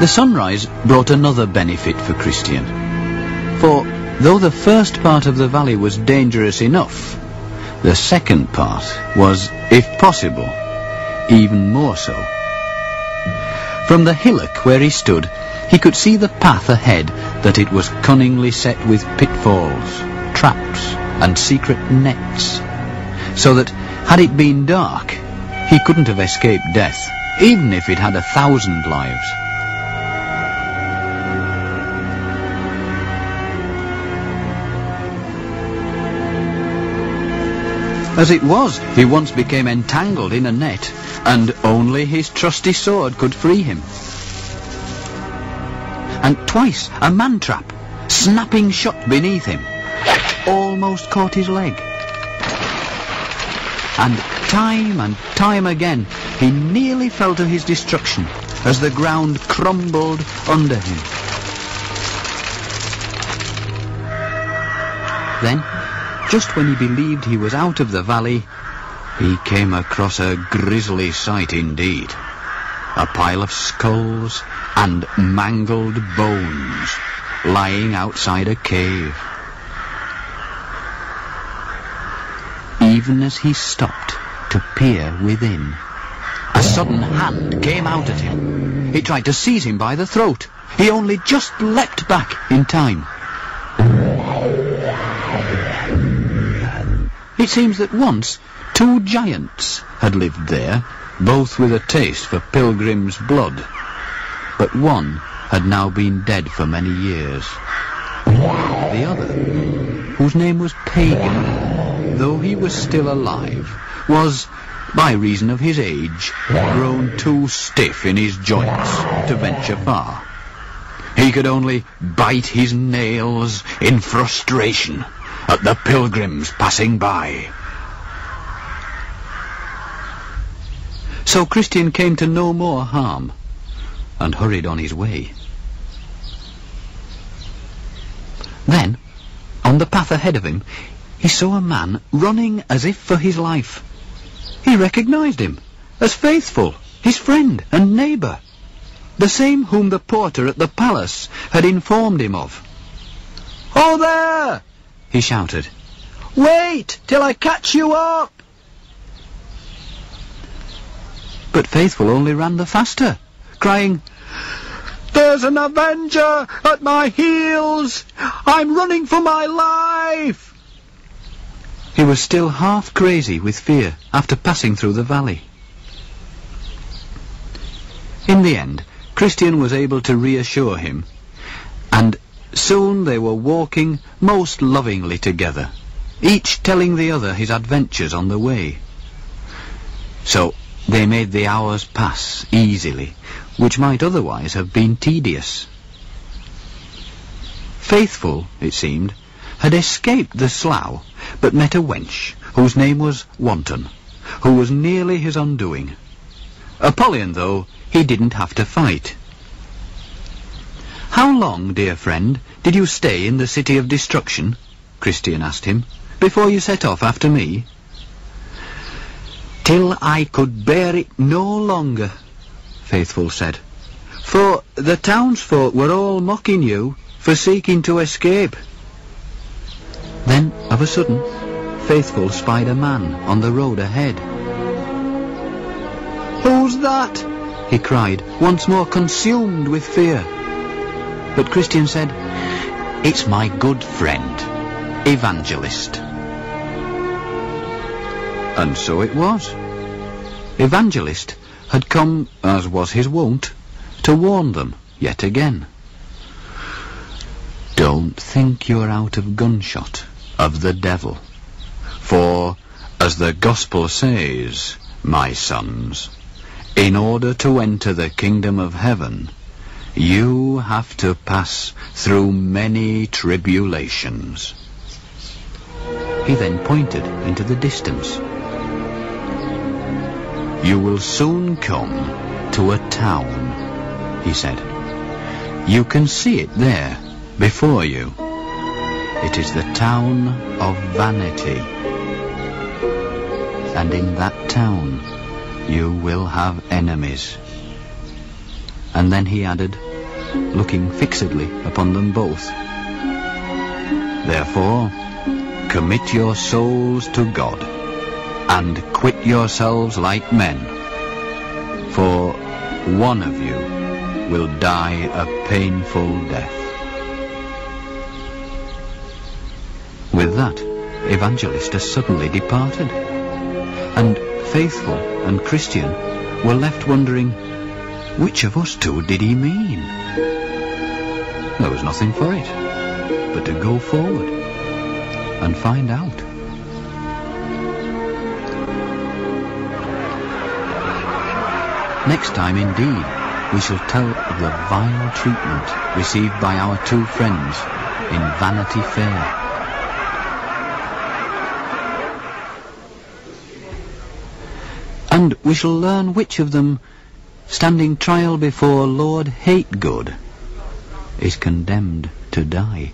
The sunrise brought another benefit for Christian, for though the first part of the valley was dangerous enough, the second part was, if possible, even more so. From the hillock where he stood, he could see the path ahead, that it was cunningly set with pitfalls, traps, and secret nets, so that, had it been dark, he couldn't have escaped death, even if it had 1,000 lives. As it was, he once became entangled in a net, and only his trusty sword could free him. And twice a man-trap, snapping shut beneath him, almost caught his leg. And time again, he nearly fell to his destruction as the ground crumbled under him. Then, just when he believed he was out of the valley, he came across a grisly sight indeed. A pile of skulls and mangled bones lying outside a cave. Even as he stopped to peer within, a sudden hand came out at him. It tried to seize him by the throat. He only just leapt back in time. It seems that once 2 giants had lived there, both with a taste for Pilgrim's blood, but one had now been dead for many years. The other, whose name was Pagan, though he was still alive, was, by reason of his age, grown too stiff in his joints to venture far. He could only bite his nails in frustration at the pilgrims passing by. So Christian came to no more harm, and hurried on his way. Then, on the path ahead of him, he saw a man running as if for his life. He recognized him as Faithful, his friend and neighbour, the same whom the porter at the palace had informed him of. "Oh there!" he shouted. "Wait till I catch you up!" But Faithful only ran the faster, crying, "There's an avenger at my heels! I'm running for my life!" He was still half crazy with fear after passing through the valley. In the end, Christian was able to reassure him, and soon they were walking most lovingly together, each telling the other his adventures on the way. So they made the hours pass easily, which might otherwise have been tedious. Faithful, it seemed, had escaped the slough, but met a wench, whose name was Wanton, who was nearly his undoing. Apollyon, though, he didn't have to fight. "How long, dear friend, did you stay in the City of Destruction?" Christian asked him, "before you set off after me?" "Till I could bear it no longer," Faithful said, "for the townsfolk were all mocking you for seeking to escape." Then, of a sudden, Faithful spied a man on the road ahead. "Who's that?" he cried, once more consumed with fear. But Christian said, "It's my good friend, Evangelist." And so it was. Evangelist had come, as was his wont, to warn them yet again. Don't think you're out of gunshot of the devil, for, as the Gospel says, my sons, in order to enter the kingdom of heaven, you have to pass through many tribulations. He then pointed into the distance. You will soon come to a town, he said. You can see it there, before you. It is the town of vanity. And in that town you will have enemies. And then he added, looking fixedly upon them both, "Therefore, commit your souls to God, and quit yourselves like men, for one of you will die a painful death." With that, Evangelistus suddenly departed, and Faithful and Christian were left wondering, which of us two did he mean? There was nothing for it but to go forward and find out. Next time, indeed, we shall tell of the vile treatment received by our two friends in Vanity Fair. And we shall learn which of them, standing trial before Lord Hategood, is condemned to die.